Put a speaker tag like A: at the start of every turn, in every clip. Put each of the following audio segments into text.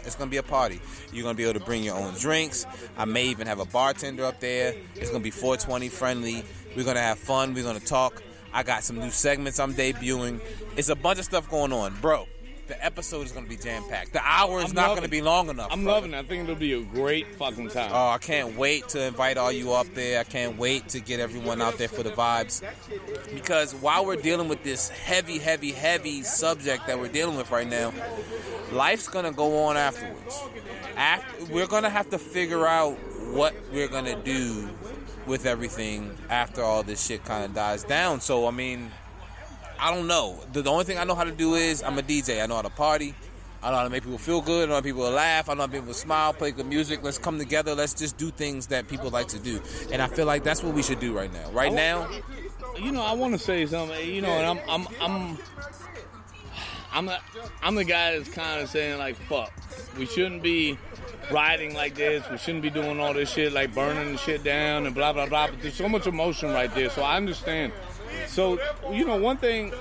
A: It's going to be a party. You're going to be able to bring your own drinks. I may even have a bartender up there. It's going to be 420 friendly. We're going to have fun. We're going to talk. I got some new segments I'm debuting. It's a bunch of stuff going on. Bro, the episode is going to be jam-packed. The hour is not going to be long enough.
B: I'm loving it. I think it'll be a great fucking time.
A: Oh, I can't wait to invite all you up there. I can't wait to get everyone out there for the vibes. Because while we're dealing with this heavy, heavy, heavy subject that we're dealing with right now, life's going to go on afterwards. We're going to have to figure out what we're going to do with everything after all this shit kind of dies down. So, I mean, I don't know. The only thing I know how to do is I'm a DJ. I know how to party. I know how to make people feel good. I know how people will laugh. I know how people will smile, play good music. Let's come together. Let's just do things that people like to do. And I feel like that's what we should do right now. Right now,
B: you know, I want to say something. You know, and I'm the guy that's kind of saying like, fuck, we shouldn't be riding like this. We shouldn't be doing all this shit, like burning the shit down and blah, blah, blah. But there's so much emotion right there, so I understand. So, you know, one thing,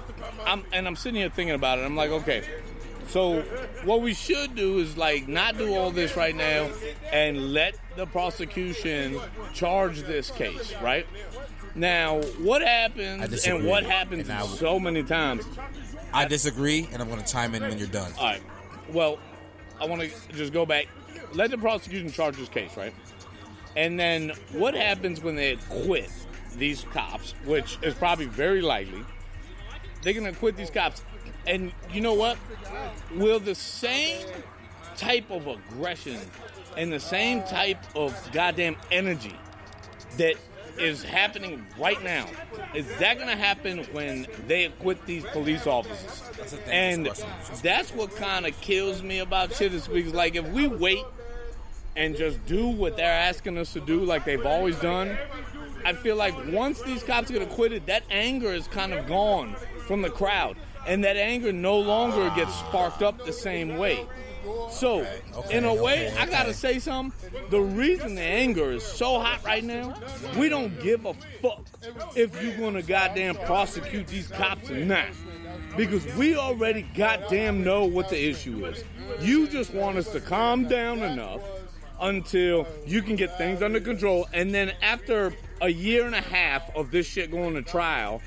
B: I'm sitting here thinking about it. I'm like, okay, so what we should do is, like, not do all this right now and let the prosecution charge this case, right? Now, what happens, and what happens so many times.
A: I disagree, and I'm going to chime in when you're done.
B: All right. Well, I want to just go back. Let the prosecution charge this case, right? And then what happens when they acquit these cops, which is probably very likely? They're going to acquit these cops. And you know what? Will the same type of aggression and the same type of goddamn energy that is happening right now, is that going to happen when they acquit these police officers? And that's what kind of kills me about shit, is because, like, if we wait and just do what they're asking us to do like they've always done, I feel like once these cops get acquitted, that anger is kind of gone from the crowd. And that anger no longer gets sparked up the same way. So, in a way, I got to say something. The reason the anger is so hot right now, we don't give a fuck if you're going to goddamn prosecute these cops or not. Because we already goddamn know what the issue is. You just want us to calm down enough until you can get things under control. And then after a year and a half of this shit going to trial,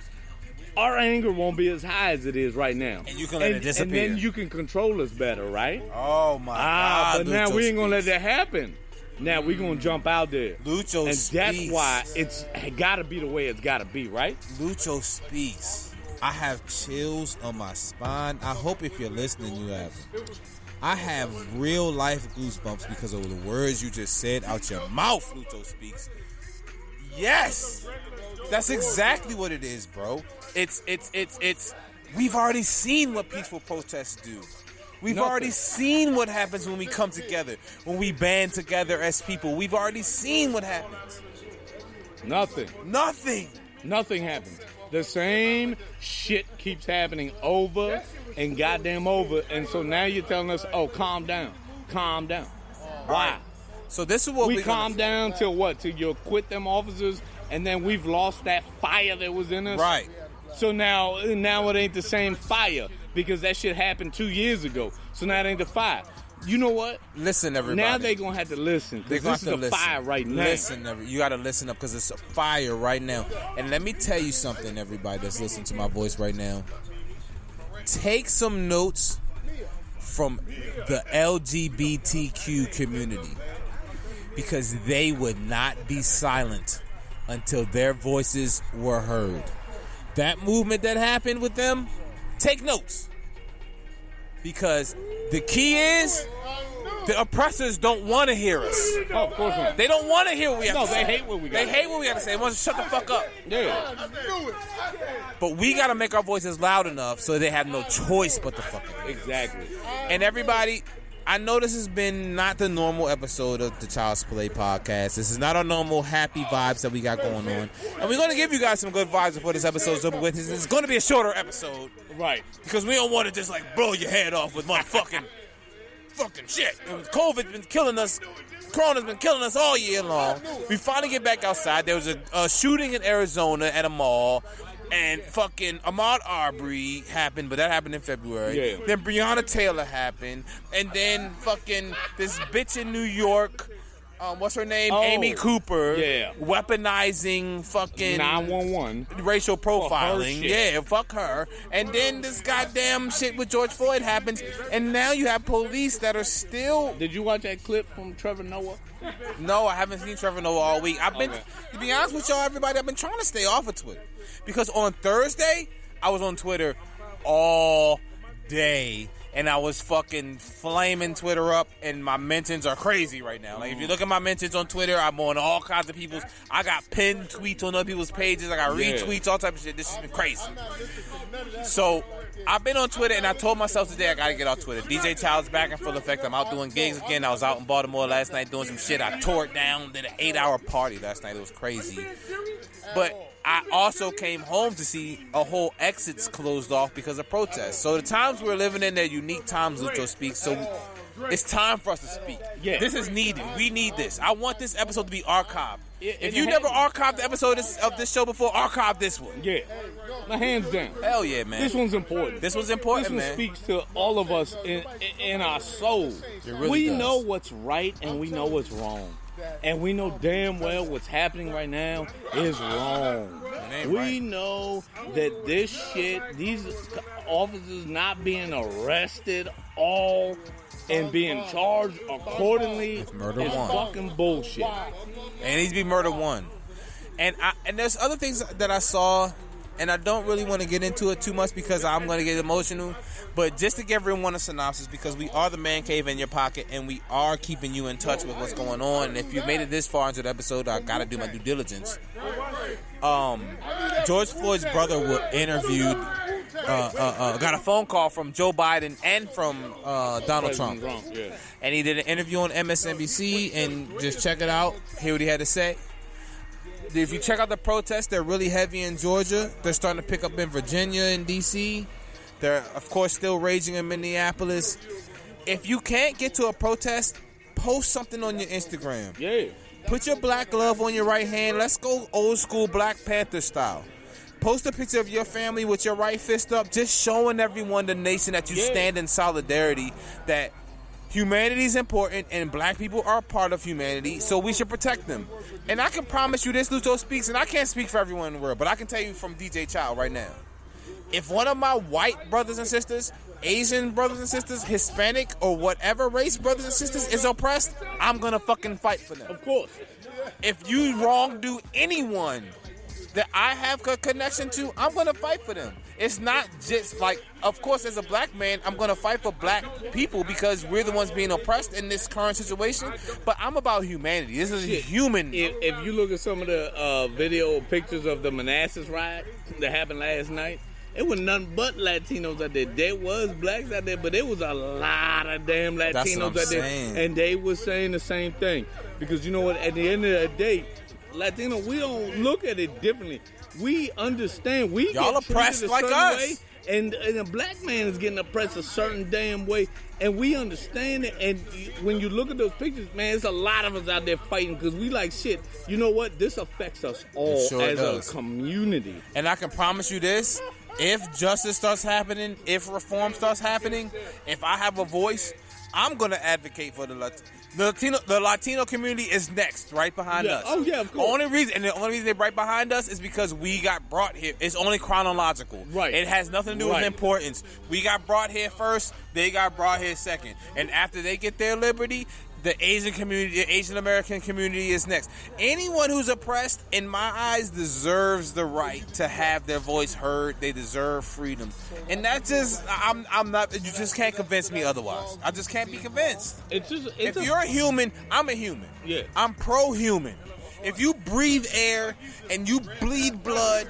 B: our anger won't be as high as it is right now.
A: And you can let it disappear.
B: And then you can control us better, right?
A: Oh, my God.
B: But now we ain't going to let that happen. Now we going to jump out there.
A: Lucho
B: and
A: speaks.
B: That's why it's got to be the way it's got to be, right?
A: Lucho speaks. I have chills on my spine. I hope if you're listening, you have. I have real life goosebumps because of the words you just said out your mouth, Lucho speaks. Yes! That's exactly what it is, bro. It's we've already seen what peaceful protests do. We've already seen what happens when we come together, when we band together as people. We've already seen what happens.
B: Nothing happens. The same shit keeps happening over and goddamn over. And so now you're telling us, oh, calm down. Why?
A: Right. So this is what
B: we calm down till what? Till you acquit them officers, and then we've lost that fire that was in us?
A: Right.
B: So now it ain't the same fire because that shit happened 2 years ago. So now it ain't the fire. You know what?
A: Listen, everybody.
B: Now they're going to have to listen because this is a fire right now.
A: Listen, you got to listen up because it's a fire right now. And let me tell you something, everybody that's listening to my voice right now. Take some notes from the LGBTQ community because they would not be silent until their voices were heard. That movement that happened with them, take notes. Because the key is the oppressors don't want to hear us.
B: Oh, of course not.
A: They don't want to hear what we have to say.
B: No, they hate what we got.
A: They hate what we have to say. They want to shut the fuck up.
B: Yeah.
A: But we got to make our voices loud enough so they have no choice but to fucking hear.
B: Exactly.
A: And everybody, I know this has been not the normal episode of the Child's Play Podcast. This is not our normal happy vibes that we got going on. And we're going to give you guys some good vibes before this episode's over with. It's going to be a shorter episode.
B: Right.
A: Because we don't want to just like blow your head off with motherfucking fucking shit. COVID's been killing us. Corona's been killing us all year long. We finally get back outside. There was a shooting in Arizona at a mall. And fucking Ahmaud Arbery happened, but that happened in February.
B: Yeah.
A: Then Breonna Taylor happened. And then fucking this bitch in New York, what's her name?
B: Oh,
A: Amy Cooper.
B: yeah.
A: Weaponizing fucking
B: 911.
A: racial profiling.
B: her shit.
A: Yeah, fuck her. And then this goddamn shit with George Floyd happens. And now you have police that are still...
B: Did you watch that clip from Trevor Noah?
A: No, I haven't seen Trevor Noah all week. I've been,
B: Okay.
A: to be honest with y'all, everybody, I've been trying to stay off of Twitter. Because on Thursday, I was on Twitter all day. And I was fucking flaming Twitter up, and my mentions are crazy right now. Like, if you look at my mentions on Twitter, I'm on all kinds of people's. I got pinned tweets on other people's pages. I got retweets, all type of shit. This has been crazy. So, I've been on Twitter, and I told myself today I got to get off Twitter. DJ Child's back in full effect. I'm out doing gigs again. I was out in Baltimore last night doing some shit. I tore it down, did an 8-hour party last night. It was crazy. But I also came home to see a whole exits closed off because of protests. So the times we're living in, they're unique times, Lucho speaks. So it's time for us to speak.
B: Yeah.
A: This is needed. We need this. I want this episode to be archived. If you
B: it
A: never archived the episode of this show before, archive this one.
B: Yeah. My hands down.
A: Hell yeah, man.
B: This one's important.
A: This one's important,
B: This one
A: man.
B: speaks to all of us in our soul.
A: It really
B: we
A: does.
B: know what's right and we know what's wrong. And we know damn well what's happening right now is wrong.
A: ain't
B: We
A: right.
B: know that this shit, these officers not being arrested all and being charged accordingly is
A: murder one.
B: fucking bullshit.
A: It needs to be murder one. And there's other things that I saw, and I don't really want to get into it too much because I'm going to get emotional. But just to give everyone a synopsis, because we are the Man Cave in your pocket, and we are keeping you in touch with what's going on. And if you made it this far into the episode, I got to do my due diligence. George Floyd's brother was interviewed, got a phone call from Joe Biden and from Donald Trump.
B: Yeah.
A: And he did an interview on MSNBC, and just check it out. Hear what he had to say. If you check out the protests, they're really heavy in Georgia. They're starting to pick up in Virginia and D.C. They're, of course, still raging in Minneapolis. If you can't get to a protest, post something on your Instagram.
B: Yeah.
A: Put your black glove on your right hand. Let's go old school Black Panther style. Post a picture of your family with your right fist up, just showing everyone, the nation, that you stand in solidarity, that humanity is important and black people are a part of humanity, so we should protect them. And I can promise you this, Lucho speaks, and I can't speak for everyone in the world, but I can tell you from DJ Child right now. If one of my white brothers and sisters, Asian brothers and sisters, Hispanic, or whatever race brothers and sisters is oppressed, I'm gonna fucking fight for them.
B: Of course.
A: If you wrongdo anyone that I have a connection to, I'm gonna fight for them. It's not just like, of course, as a black man, I'm gonna fight for black people because we're the ones being oppressed in this current situation. But I'm about humanity. This is human.
B: If you look at some of the video pictures of the Manassas riot that happened last night, it was nothing but Latinos out there. There was blacks out there, but there was a lot of damn Latinos out there. And they were saying the same thing. Because you know what, at the end of the day, Latino, we don't look at it differently. We understand. We
A: Y'all
B: get
A: oppressed
B: treated a
A: like
B: certain
A: us.
B: way, and a black man is getting oppressed a certain damn way, and we understand it. And when you look at those pictures, man, there's a lot of us out there fighting because we like shit. You know what? This affects us all as a community.
A: And I can promise you this: if justice starts happening, if reform starts happening, if I have a voice, I'm gonna advocate for the Latino community is next, right behind us.
B: Oh yeah, of course.
A: The only reason they're right behind us is because we got brought here. It's only chronological.
B: Right.
A: It has nothing to do with importance. We got brought here first. They got brought here second. And after they get their liberty, the Asian community, the Asian American community is next. Anyone who's oppressed, in my eyes, deserves the right to have their voice heard. They deserve freedom. And that's just, I'm not, you just can't convince me otherwise. I just can't be convinced. If you're a human, I'm a human.
B: Yeah.
A: I'm pro-human. If you breathe air and you bleed blood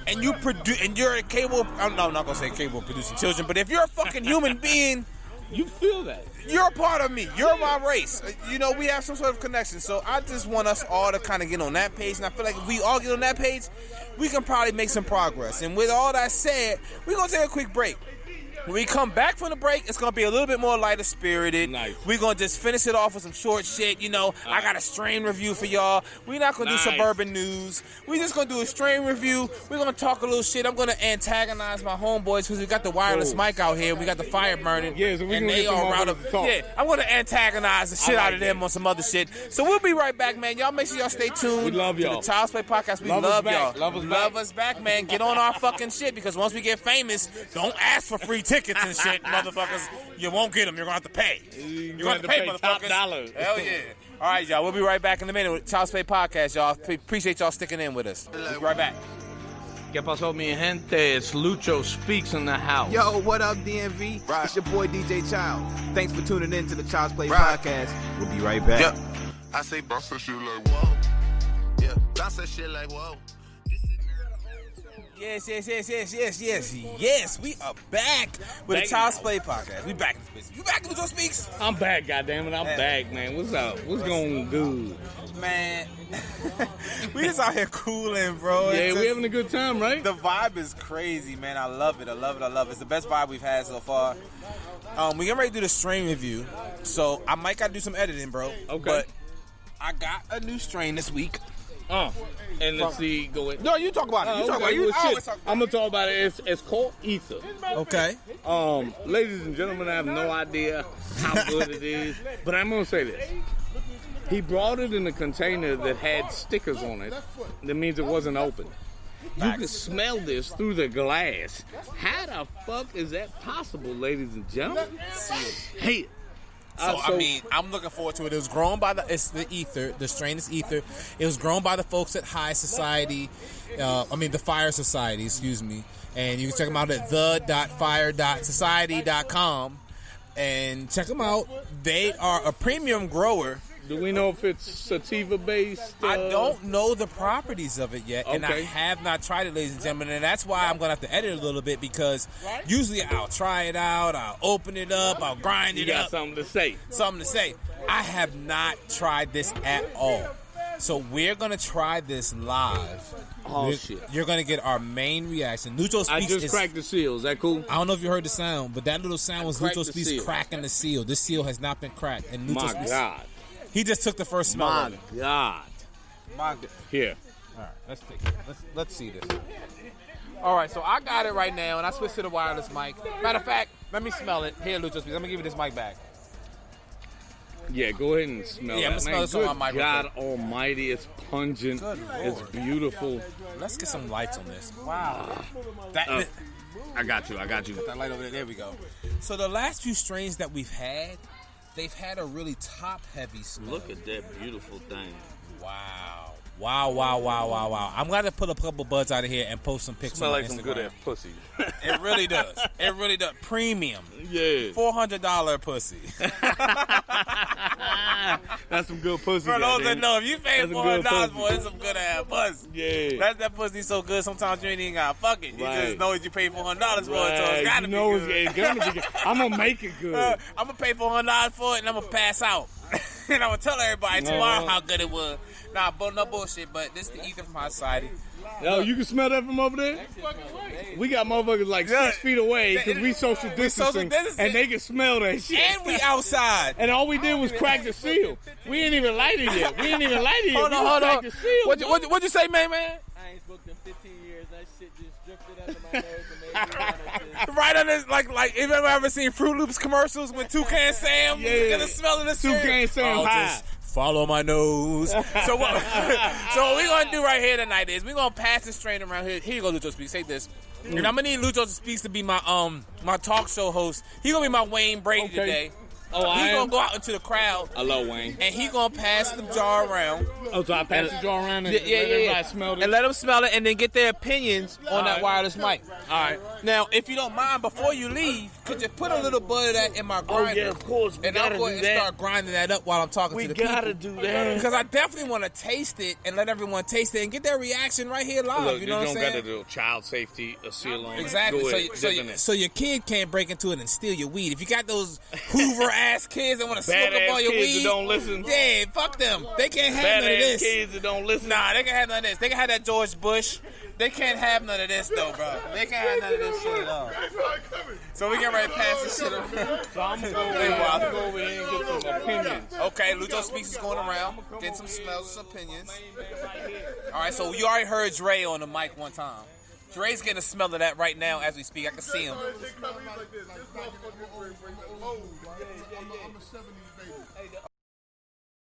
A: and you produce, and you're capable, I'm not going to say capable of producing children, but if you're a fucking human being,
B: you feel that.
A: You're a part of me. You're my race. You know, we have some sort of connection. So I just want us all to kind of get on that page. And I feel like if we all get on that page, we can probably make some progress. And with all that said, we're going to take a quick break. When we come back from the break, it's going to be a little bit more lighter spirited.
B: Nice.
A: We're going to just finish it off with some short shit. You know, I got a strain review for y'all. We're not going to do suburban news. We're just going to do a strain review. We're going to talk a little shit. I'm going to antagonize my homeboys because we got the wireless mic out here. We got the fire burning.
B: Yeah, so we
A: and
B: can
A: they
B: get
A: are out of
B: talk.
A: Yeah, I'm going to antagonize the shit out of them on some other shit. So we'll be right back, man. Y'all make sure y'all stay tuned.
B: We love y'all.
A: To the Child's Play Podcast. We love y'all. Love us back, man. Get on our fucking shit because once we get famous, don't ask for free tickets and shit, motherfuckers. You won't get them. You're going to have to pay. You're going to pay, motherfuckers.
B: Top dollar.
A: Hell yeah. All right, y'all. We'll be right back in a minute with Child's Play Podcast, y'all. Appreciate y'all sticking in with us. We'll be right back.
B: ¿Qué pasó, mi gente? It's Lucho Speaks in the house.
C: Yo, what up, DMV? Right. It's your boy, DJ Child. Thanks for tuning in to the Child's Play Podcast. We'll be right back.
D: Yep. I say bounce that shit like whoa. Yeah, bounce that shit like whoa.
A: Yes. We are back with the Child's Play Podcast. We back in this bitch. You back in Lucho Speaks?
B: I'm back, goddammit. I'm back, man. What's up? What's going good?
A: Man, we just out here cooling, bro.
B: Yeah, we having a good time, right?
A: The vibe is crazy, man. I love it. It's the best vibe we've had so far. We getting ready to do the strain review, so I might gotta do some editing, bro.
B: Okay.
A: But I got a new strain this week.
B: And let's see, go ahead.
A: No, you talk about it. You talk about it.
B: I'm gonna talk about it. It's called Ether.
A: Okay.
B: Ladies and gentlemen, I have no idea how good it is, but I'm gonna say this. He brought it in a container that had stickers on it. That means it wasn't open. You can smell this through the glass. How the fuck is that possible, ladies and gentlemen? Hey.
A: I mean, I'm looking forward to it. It was grown by the Ether. The strain is Ether. It was grown by the folks at High Society. The Fire Society, excuse me. And you can check them out at the.fire.society.com and check them out. They are a premium grower.
B: Do we know if it's sativa based?
A: I don't know the properties of it yet, and I have not tried it, ladies and gentlemen, and that's why I'm going to have to edit it a little bit because usually I'll try it out, I'll open it up, I'll grind it up.
B: You got something to say.
A: I have not tried this at all. So we're going to try this live.
B: Shit.
A: You're going to get our main reaction. Lucho Speaks
B: I just cracked the seal. Is that cool?
A: I don't know if you heard the sound, but that little sound was Lucho Speaks cracking the seal. This seal has not been cracked. And Lucho Speaks,
B: God.
A: He just took the first smell of it.
B: God. Here.
A: All right, let's take it. Let's see this. All right, so I got it right now, and I switched to the wireless mic. Matter of fact, let me smell it. Here, Lucho Speaks. I'm going to give you this mic back.
B: Yeah, go ahead and smell it.
A: Yeah, I'm going to smell this on my mic.
B: God almighty, it's pungent. It's beautiful.
A: Let's get some lights on this. Wow.
B: I got you.
A: That light over there. There we go. So the last few strains that we've had, they've had a really top-heavy smell.
B: Look at that beautiful thing.
A: Wow. I'm going to put a couple buds out of here and post some pictures on Instagram.
B: Smell like some good-ass pussy.
A: It really does. Premium.
B: Yeah.
A: $400 pussy.
B: That's some good pussy.
A: For those that know, if you pay $400 for it, it's some good-ass pussy.
B: Yeah.
A: That pussy so good, sometimes you ain't even got to fuck it. You just know that you paid $400 for it, so it's got to be good.
B: It's gonna be good. I'm going to make it good.
A: I'm going to pay $400 for it, and I'm going to pass out. And I'm going to tell everybody tomorrow how good it was. Nah, no bullshit, but this is the Ether from High Society.
B: Yo, you can smell that from over there? We got motherfuckers like 6 feet away because we social distancing, and they can smell that shit.
A: And we outside.
B: And all we did was crack the seal. We ain't even light it yet.
A: Hold on.
B: The seal,
A: What'd you say, man?
E: I ain't smoked in 15 years. That shit just drifted under my nose and made me
A: right on this, like, if you ever seen Fruit Loops commercials with Toucan Sam?
B: Yeah.
A: Get the smell of the
B: Toucan Sam high.
A: Follow my nose. So what we're going to do right here tonight is we're going to pass this strain around here. Here you go, Lucho Speaks. Take this. And I'm going to need Lucho Speaks to be my talk show host. He's going to be my Wayne Brady today.
B: Oh,
A: he's going to go out into the crowd.
B: I love Wayne.
A: And he's going to pass the jar around.
B: Oh, so I pass the jar around and let everybody smell it?
A: And let them smell it and then get their opinions on that wireless mic.
B: All right.
A: Now, if you don't mind, before you leave, could you put a little bit of that in my grinder?
B: Oh, yeah, of course.
A: And I'll go ahead and start grinding that up while I'm talking to the people.
B: We gotta do that.
A: Because I definitely want to taste it and let everyone taste it and get their reaction right here live.
B: Look,
A: you know what I'm saying?
B: You don't got to do child safety, a seal on
A: exactly.
B: it.
A: So your kid can't break into it and steal your weed. If you got those Hoover ass kids that want to smoke up all your
B: kids
A: weed.
B: that don't listen.
A: Yeah, fuck them. They can't have none of
B: Badass
A: this.
B: kids that don't listen.
A: Nah, they can't have none of this. They can have that George Bush. They can't have none of this though, bro. They can't have none of this shit at all. So we get ready to pass this shit around.
B: So I'm gonna go over here and get some opinions.
A: Okay, Lucho Speaks is going around, getting some smells, some opinions. All right, so you already heard Dre on the mic one time. Dre's getting a smell of that right now as we speak. I can see him.